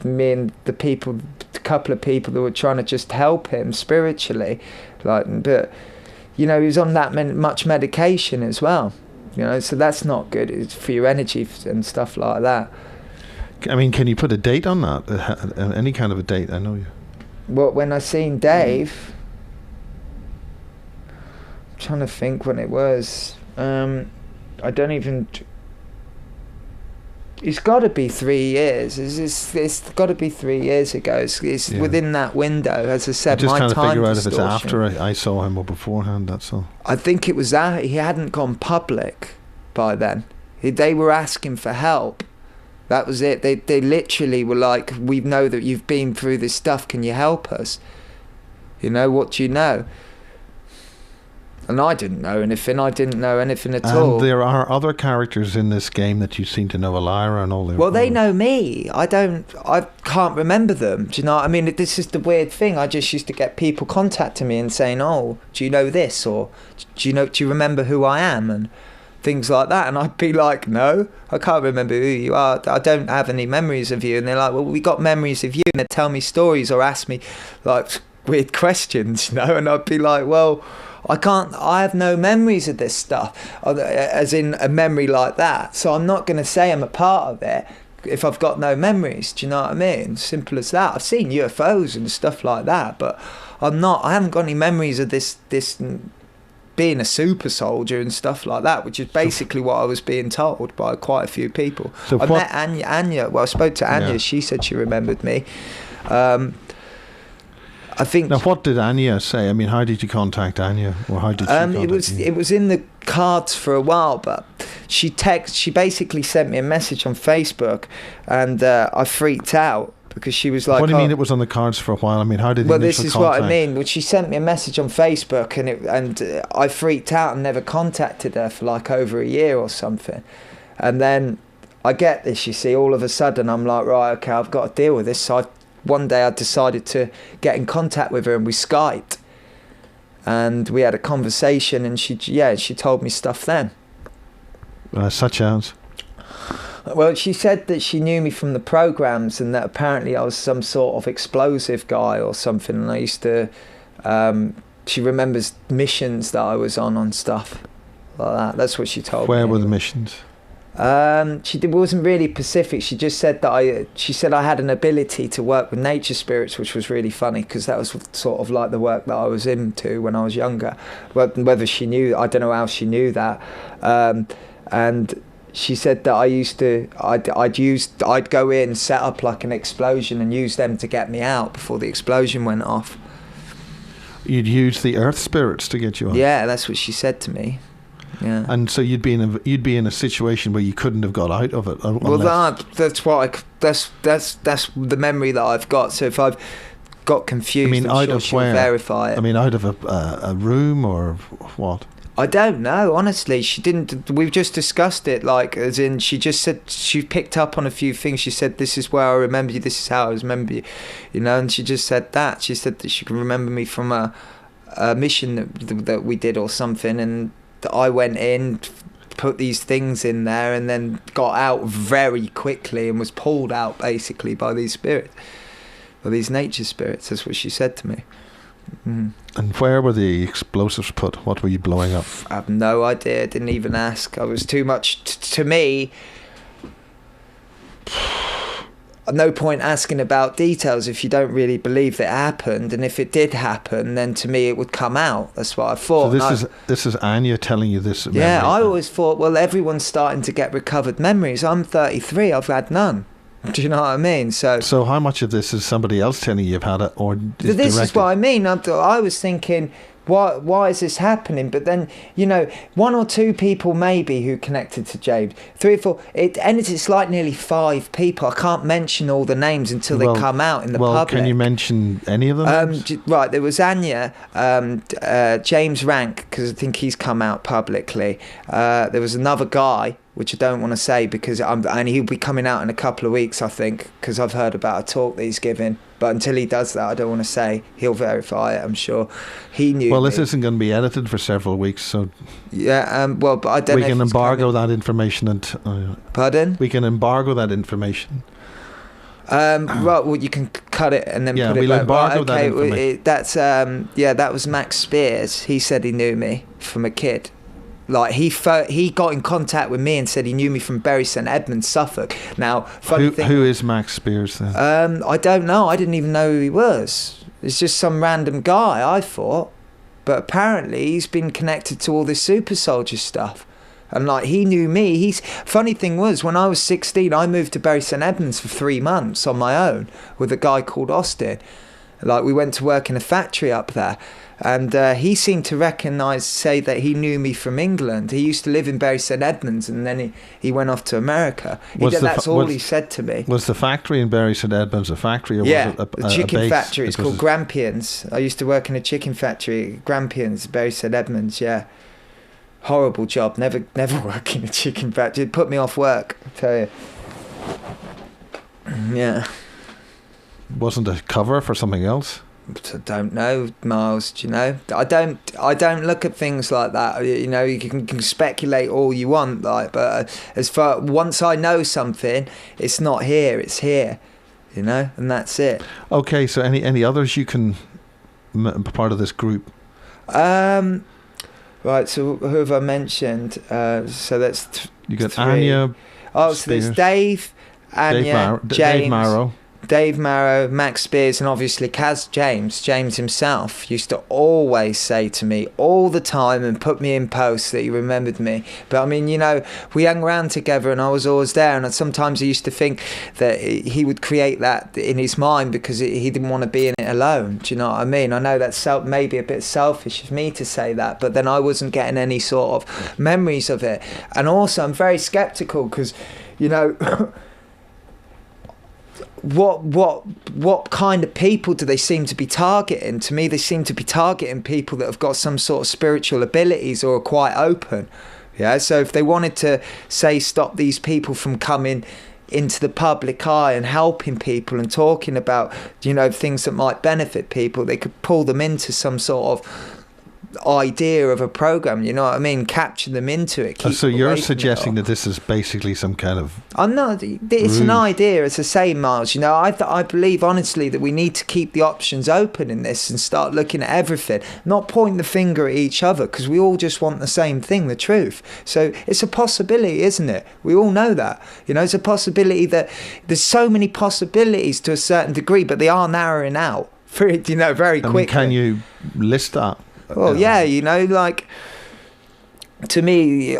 me and a couple of people that were trying to just help him spiritually, but you know, he was on that much medication as well, you know, so that's not good. It's for your energy and stuff like that. I mean, can you put a date on that? Any kind of a date? I know you. Well, when I seen Dave, I'm trying to think when it was. I don't even. It's got to be 3 years. It's got to be 3 years ago. It's within that window. As I said, my time. Just trying to figure out distortion. if it's after I saw him or beforehand. That's all. I think it was that he hadn't gone public by then. They were asking for help. That was it. They literally were like, "We know that you've been through this stuff. Can you help us? You know, what do you know?" And I didn't know anything. I didn't know anything at all. And there are other characters in this game that you seem to know, Elira and all them. Well, they know me. I can't remember them. Do you know what I mean? This is the weird thing. I just used to get people contacting me and saying, "Oh, do you know this?" Or do you remember who I am? And things like that. And I'd be like, "No, I can't remember who you are. I don't have any memories of you." And they're like, "Well, we got memories of you." And they tell me stories or ask me like weird questions, you know? And I'd be like, "Well, I have no memories of this stuff," as in a memory like that. So I'm not going to say I'm a part of it if I've got no memories. Do you know what I mean? Simple as that. I've seen UFOs and stuff like that, but I haven't got any memories of this being a super soldier and stuff like that, which is basically what I was being told by quite a few people. So I met Anya. Well, I spoke to Anya. Yeah. She said she remembered me. I think. Now, what did Anya say? I mean, how did you contact Anya, or how did she contact you? It was in the cards for a while, but she basically sent me a message on Facebook, and I freaked out because she was like, "What do you mean it was on the cards for a while? I mean, how did?" Well, this is contact? What I mean. Well, she sent me a message on Facebook, and I freaked out and never contacted her for like over a year or something, and then I get this. You see, all of a sudden, I'm like, right, okay, I've got to deal with this. So one day I decided to get in contact with her, and we Skyped, and we had a conversation, and she told me stuff then. Such as? Well, she said that she knew me from the programs, and that apparently I was some sort of explosive guy or something, and I used to she remembers missions that I was on stuff like that. That's what she told me. Where were the missions? Wasn't really specific. She just said that I had an ability to work with nature spirits, which was really funny because that was sort of like the work that I was into when I was younger. Whether she knew, I don't know how she knew that. And she said that I'd go in, set up like an explosion and use them to get me out before the explosion went off. You'd use the earth spirits to get you out? Yeah, that's what she said to me. Yeah. And so you'd be in a situation where you couldn't have got out of it. Well, that's the memory that I've got. So if I've got confused, I'm sure she'll verify it. I mean, out of a room or what? I don't know, honestly. She didn't. We've just discussed it, like, as in, she just said she picked up on a few things. She said, "This is where I remember you. This is how I remember you," and she just said that. She said that she can remember me from a mission that we did or something, and that I went in, put these things in there, and then got out very quickly and was pulled out basically by these spirits, by these nature spirits. That's what she said to me. Mm. And where were the explosives put? What were you blowing up? I have no idea. I didn't even ask. I was too much to me. No point asking about details if you don't really believe that it happened, and if it did happen, then to me it would come out. That's what I thought. So this is Anya telling you this. Yeah, I always thought, well, everyone's starting to get recovered memories. I'm 33. I've had none. Do you know what I mean? So how much of this is somebody else telling you you've had it, or this is what I mean. I was thinking, why is this happening? But then, one or two people maybe who connected to James, 3 or 4. It's like nearly 5 people. I can't mention all the names until they come out in the public. Can you mention any of them? Right, there was Anya, James Rank, because I think he's come out publicly. There was another guy, which I don't want to say because and he'll be coming out in a couple of weeks, I think, because I've heard about a talk that he's giving. But until he does that, I don't want to say. He'll verify it, I'm sure. He knew. Well, this isn't going to be edited for several weeks, so yeah. But I don't know. We can embargo that information and. Pardon? We can embargo that information. Right. Well, you can cut it and then put it. We'll embargo that information. That was Max Spears. He said he knew me from a kid. Like he got in contact with me and said he knew me from Bury St Edmunds, Suffolk. Now, who is Max Spears then? I don't know. I didn't even know who he was. It's just some random guy, I thought. But apparently he's been connected to all this super soldier stuff. And like he knew me. Funny thing was, when I was 16, I moved to Bury St Edmunds for 3 months on my own with a guy called Austin. Like we went to work in a factory up there. And he seemed to say that he knew me from England. He used to live in Bury St Edmunds, and then he went off to America. That's all he said to me. Was the factory in Bury St Edmunds a factory, or was it a chicken factory? It's called Grampians. I used to work in a chicken factory, Grampians, Bury St Edmunds. Yeah, horrible job. Never work in a chicken factory. It put me off work, I tell you. Yeah. Wasn't a cover for something else? I don't know, Miles. Do you know? I don't look at things like that. You can speculate all you want, but once I know something, it's not here, it's here. And that's it. Okay, so any others you can part of this group? Right. So who have I mentioned? So that's you got 3. Anya. Oh, so there's Dave, Anya, James. Dave Marrow, Max Spears, and obviously James himself used to always say to me all the time and put me in posts that he remembered me. But I mean, we hung around together and I was always there, and sometimes I used to think that he would create that in his mind because he didn't want to be in it alone. Do you know what I mean? I know that's maybe a bit selfish of me to say that, but then I wasn't getting any sort of memories of it. And also I'm very skeptical because, what kind of people do they seem to be targeting? To me, they seem to be targeting people that have got some sort of spiritual abilities or are quite open. Yeah, so if they wanted to say stop these people from coming into the public eye and helping people and talking about things that might benefit people, they could pull them into some sort of idea of a program, you know what I mean? Capture them into it. So you're suggesting that this is basically some kind of... I'm not. It's an idea. It's the same, Miles. I believe honestly that we need to keep the options open in this and start looking at everything, not point the finger at each other, because we all just want the same thing, the truth. So it's a possibility, isn't it? We all know that. It's a possibility that there's so many possibilities to a certain degree, but they are narrowing out very quickly. Can you list that? Well, yeah, to me,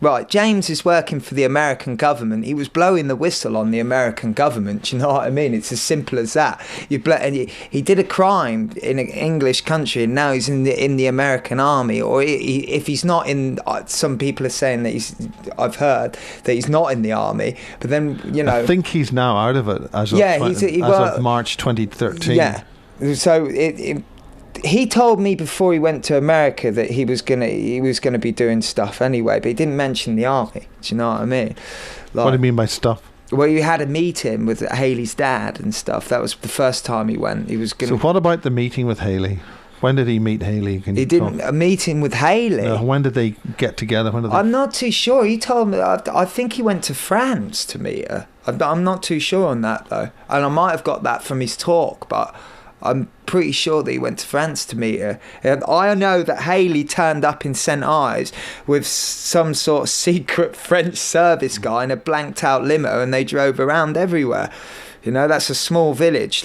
Right, James is working for the American government. He was blowing the whistle on the American government. Do you know what I mean? It's as simple as that. He did a crime in an English country, and now he's in the American army. Or if he's not in, some people are saying that I've heard that he's not in the army. But then, you know, I think he's now out of it as of March 2013. Yeah. So he told me before he went to America that he was gonna be doing stuff anyway, but he didn't mention the army. Do you know what I mean? Like, what do you mean by stuff? Well, he had a meeting with Haley's dad and stuff. That was the first time he went. He was gonna. So what about the meeting with Haley? When did he meet Haley? A meeting with Haley. When did they get together? I'm not too sure. He told me. I think he went to France to meet her. I'm not too sure on that though, and I might have got that from his talk, but I'm pretty sure that he went to France to meet her. And I know that Haley turned up in St. Ives with some sort of secret French service guy in a blanked out limo, and they drove around everywhere. You know, that's a small village.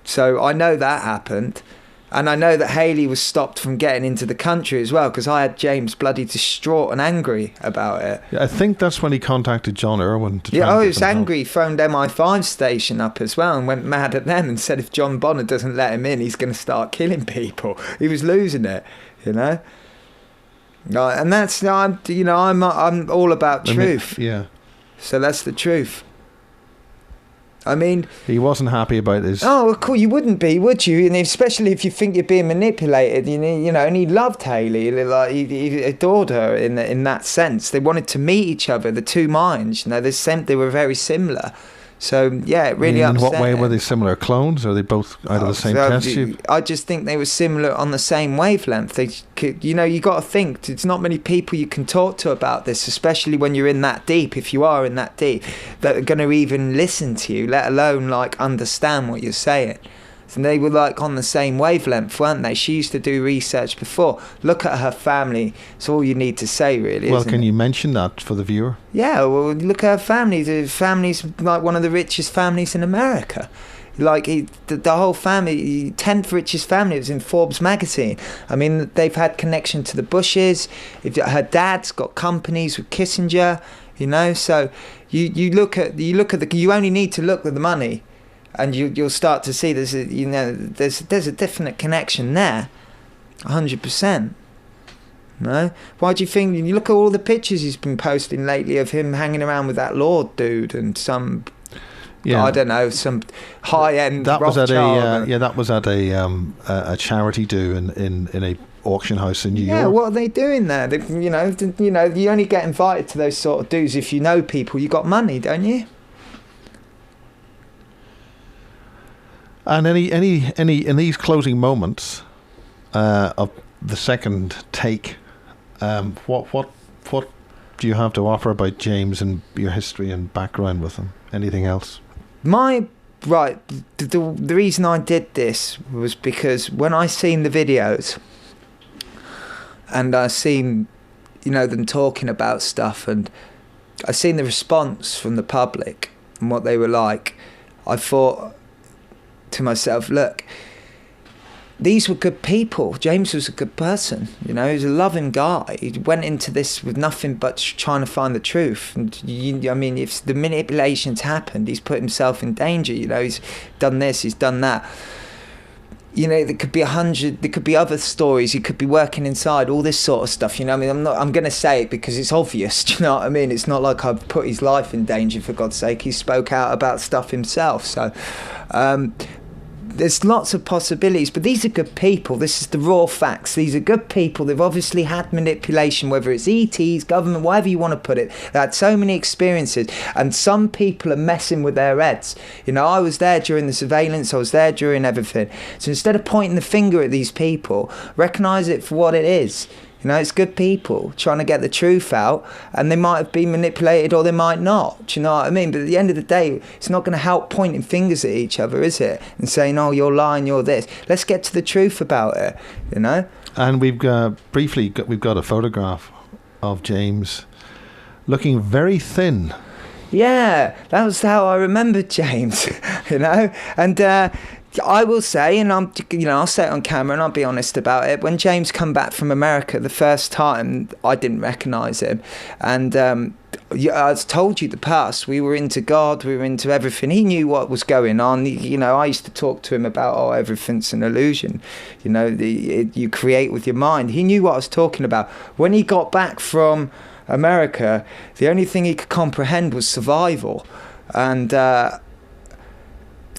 So I know that happened. And I know that Haley was stopped from getting into the country as well, because I had James bloody distraught and angry about it. Yeah, I think that's when he contacted John Irwin. He was angry, phoned MI5 station up as well and went mad at them and said if John Bonner doesn't let him in, he's going to start killing people. He was losing it, you know. And that's, I'm all about truth. Yeah. So that's the truth. I mean, he wasn't happy about this. Oh, of course you wouldn't be, would you? And especially if you think you're being manipulated, you know. And he loved Haley, like he adored her in that sense. They wanted to meet each other, the two minds. You know, they were very similar. So yeah, it really upset. In what way were they similar? Clones? Or are they both out of the same test tube? I just think they were similar on the same wavelength. They could, you got to think. It's not many people you can talk to about this, especially when you're in that deep. If you are in that deep, that are going to even listen to you, let alone like understand what you're saying. And they were like on the same wavelength, weren't they? She used to do research before. Look at her family. It's all you need to say, really. Well, can you mention that for the viewer? Yeah, well, look at her family. The family's like one of the richest families in America. Like the whole family, 10th richest family. It was in Forbes magazine. I mean, they've had connection to the Bushes. Her dad's got companies with Kissinger. You know, so you only need to look at the money. And you'll start to see there's a definite connection there, 100%. No, why do you think? You look at all the pictures he's been posting lately of him hanging around with that Lord dude and some, I don't know, some high end. That was at a charity do in a auction house in New York. Yeah, what are they doing there? You only get invited to those sort of do's if you know people. You got money, don't you? And any in these closing moments of the second take, what do you have to offer about James and your history and background with him? Anything else? The reason I did this was because when I seen the videos and I seen them talking about stuff and I seen the response from the public and what they were like, I thought to myself, look, these were good people. James was a good person, he was a loving guy. He went into this with nothing but trying to find the truth. And if the manipulations happened, he's put himself in danger. He's done this, he's done that. There could be 100. There could be other stories. He could be working inside, all this sort of stuff. I'm going to say it because it's obvious. Do you know what I mean? It's not like I've put his life in danger. For God's sake, he spoke out about stuff himself. So. There's lots of possibilities, but these are good people. This is the raw facts. These are good people. They've obviously had manipulation, whether it's ETs, government, whatever you want to put it. They had so many experiences, and some people are messing with their heads. I was there during the surveillance. I was there during everything. So instead of pointing the finger at these people, recognise it for what it is. It's good people trying to get the truth out, and they might have been manipulated or they might not. Do you know what I mean? But at the end of the day, it's not going to help pointing fingers at each other, is it? And saying, oh, you're lying, you're this. Let's get to the truth about it, And we've got a photograph of James looking very thin. Yeah, that was how I remembered James. you know. And I will say, and I'll say it on camera, and I'll be honest about it. When James come back from America the first time, I didn't recognise him, and I told you the past. We were into God, we were into everything. He knew what was going on. I used to talk to him about, everything's an illusion. You create with your mind. He knew what I was talking about. When he got back from America, the only thing he could comprehend was survival, and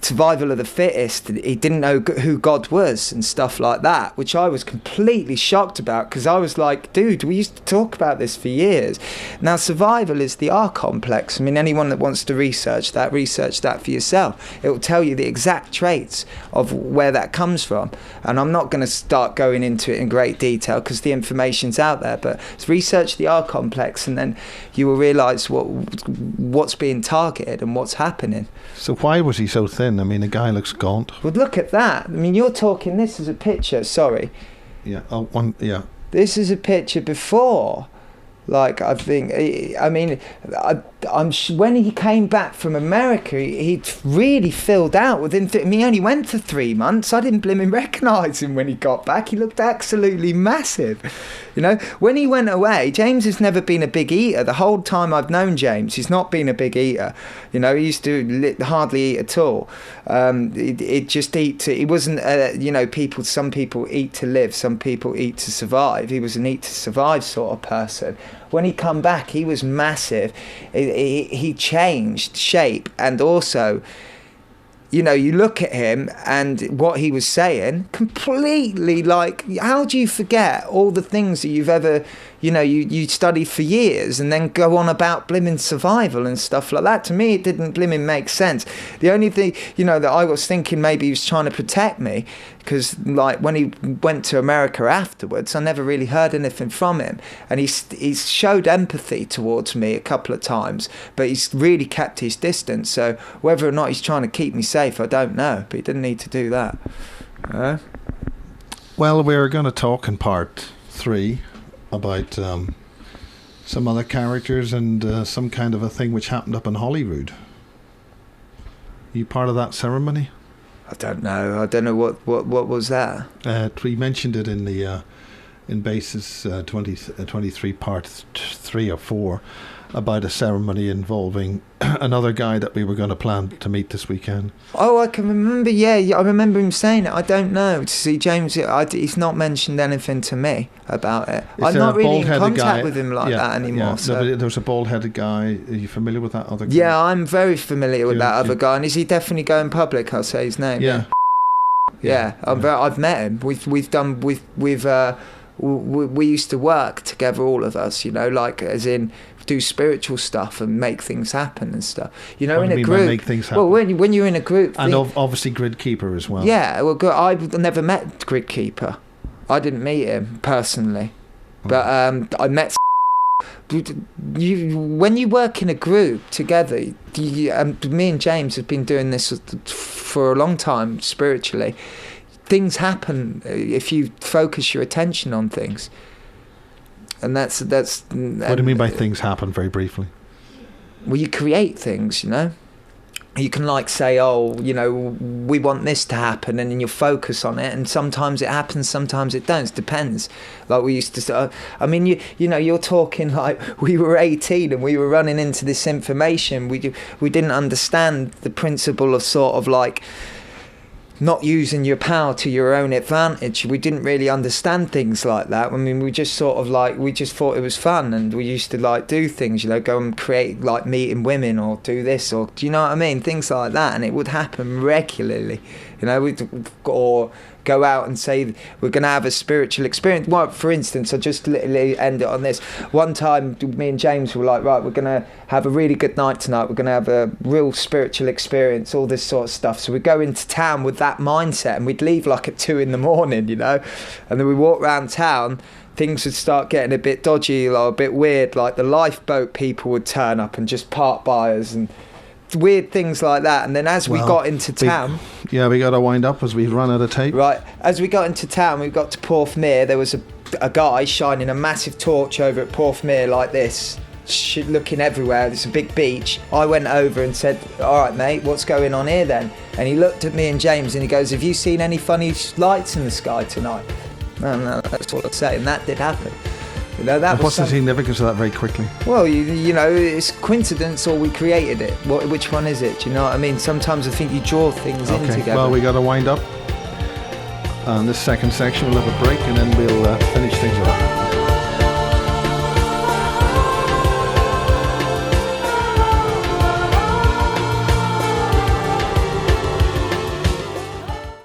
survival of the fittest. He didn't know who God was and stuff like that, which I was completely shocked about, because I was like, dude, we used to talk about this for years. Now, survival is the R complex. I mean, anyone that wants to research that for yourself. It will tell you the exact traits of where that comes from, and I'm not going to start going into it in great detail because the information's out there, but research the R complex, and then you will realise what's being targeted and what's happening. So why was he so thin? I mean, the guy looks gaunt. Well, look at that. I mean, you're talking, this is a picture, sorry. Yeah, yeah. This is a picture before. Like, I think, when he came back from America, he'd really filled out within, he only went for 3 months. I didn't blimmin' recognise him when he got back. He looked absolutely massive. When he went away, James has never been a big eater. The whole time I've known James, he's not been a big eater. He used to hardly eat at all. He'd just eat he wasn't, some people eat to live, some people eat to survive. He was an eat to survive sort of person. When he come back, he was massive. He changed shape, and also, you look at him and what he was saying, completely, like, how do you forget all the things that you've ever, you studied for years and then go on about blimmin' survival and stuff like that? To me, it didn't blimmin' make sense. The only thing, that I was thinking maybe he was trying to protect me, because, like, when he went to America afterwards, I never really heard anything from him. And he's showed empathy towards me a couple of times, but he's really kept his distance. So whether or not he's trying to keep me safe, I don't know. But he didn't need to do that. Well, we're going to talk in part 3 about some other characters and some kind of a thing which happened up in Holyrood. You part of that ceremony? I don't know. What was that? We mentioned it in the in basis 23 part 3 or 4 about a ceremony involving another guy that we were going to plan to meet this weekend. Oh, I can remember. Yeah, I remember him saying it. I don't know. See, James, he's not mentioned anything to me about it. I'm not really in contact with him like that anymore. Yeah. So. No, there's a bald-headed guy. Are you familiar with that other guy? Yeah, I'm very familiar with that other guy. And is he definitely going public? I'll say his name. Yeah. Yeah. I've met him. We used to work together, all of us, like, as in do spiritual stuff and make things happen and stuff. In a group. Make things happen? Well, when you're in a group, and obviously Grid Keeper as well. Yeah, well, I've never met Grid Keeper. I didn't meet him personally, but I met. When you work in a group together, me and James have been doing this for a long time spiritually. Things happen if you focus your attention on things, and that's. What do you mean by things happen? Very briefly. Well, you create things. You can, like, say, we want this to happen, and then you focus on it, and sometimes it happens, sometimes it don't. It depends. Like we used to. I mean, you're talking like we were 18 and we were running into this information. We didn't understand the principle of sort of like not using your power to your own advantage. We didn't really understand things like that. I mean, we just sort of like, we just thought it was fun, and we used to like do things, go and create, like, meeting women or do this, or do you know what I mean? Things like that, and it would happen regularly. Or go out and say we're going to have a spiritual experience. Well, for instance, I just literally end it on this. One time, me and James were like, right, we're going to have a really good night tonight. We're going to have a real spiritual experience, all this sort of stuff. So we go into town with that mindset, and we'd leave like at 2 a.m, and then we walk around town. Things would start getting a bit dodgy or a bit weird. Like the lifeboat people would turn up and just park by us, and weird things like that. And then as we got into town, we got to wind up as we run out of tape. Right, as we got into town, we got to Porthmere. There was a guy shining a massive torch over at Porthmere like this, looking everywhere. It's a big beach. I went over and said, all right, mate, what's going on here then? And he looked at me and James and he goes, have you seen any funny lights in the sky tonight? No, that's what I said, and that did happen. You know, that was what's the significance of that very quickly? Well, you know, it's coincidence or we created it. Which one is it? Do you know what I mean? Sometimes I think you draw things in together. Well, we got to wind up. On this second section, we'll have a break and then we'll finish things up.